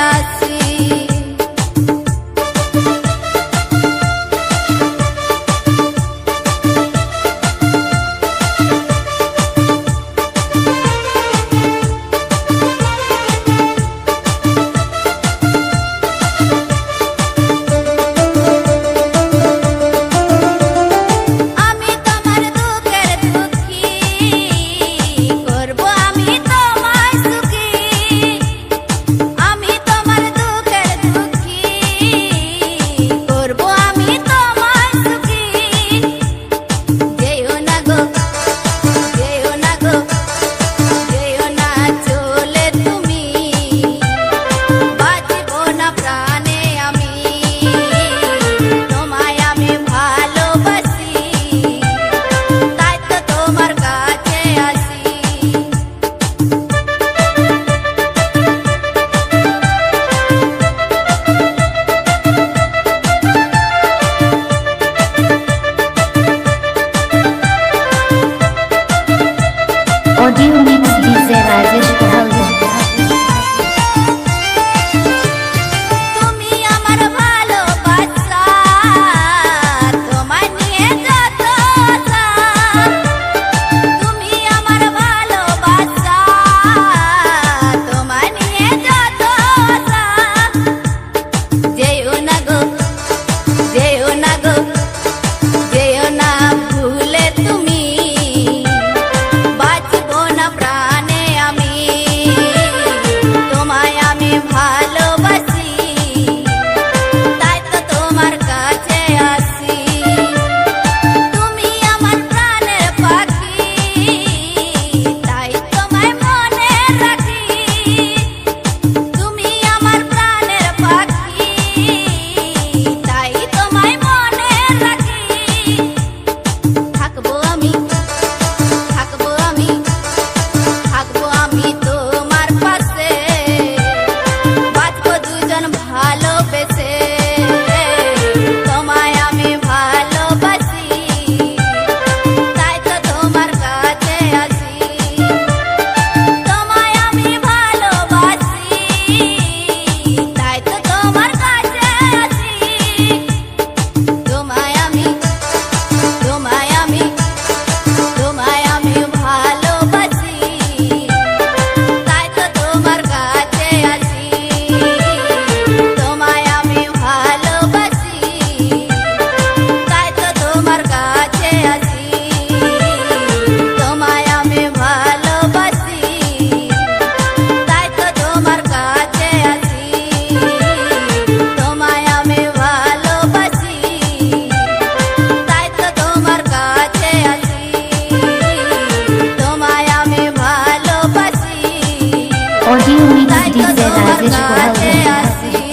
আসি। Audio mix DJ Rajesh Kohli. তুমি আমার ভালোবাসা তোমায় নিয়ে যত চাপ, তুমি আমার ভালোবাসা তোমায় নিয়ে যত চাপ, যেও না গো যেও না গো যেও না ভুলে তুমি, বাঁচবো না প্রাণে আমি, তোমায় আমি ভালোবাসি, তাই তো তোমার কাছে আসি। তুমি আমার প্রাণের পাখি, তাই তোমায় মনে রাখি, তুমি আমার প্রাণের পাখি, তাই তোমায় মনে রাখি। থাকবো আমি থাকবো আমি থাকবো আমি তোমার পাশে, বাঁচবো দুজন ভালোবেসে, তোমায় আমি ভালোবাসি, তাই তো তোমার কাছে আসি। তোমায় আমি ভালোবাসি, তাই তো তোমার কাছে আসি। তোমায় আমি তোমায় আমি তোমায় আমি ভালোবাসি, তাই তো তোমার কাছে আসি। তোমায় আমি ভালোবাসি, তাই তো তোমার কাছে আসি। তোমায় আমি ভালোবাসি, তাই তো তোমার কাছে আসি। তোমায় আমি ভালোবাসি, তাই তো তোমার কাছে আসি। তোমায় আমি ভালোবাসি, ऑडियो मिक्स তাই তো डीजे তোমার राजेश কাছে कोहली। আসি।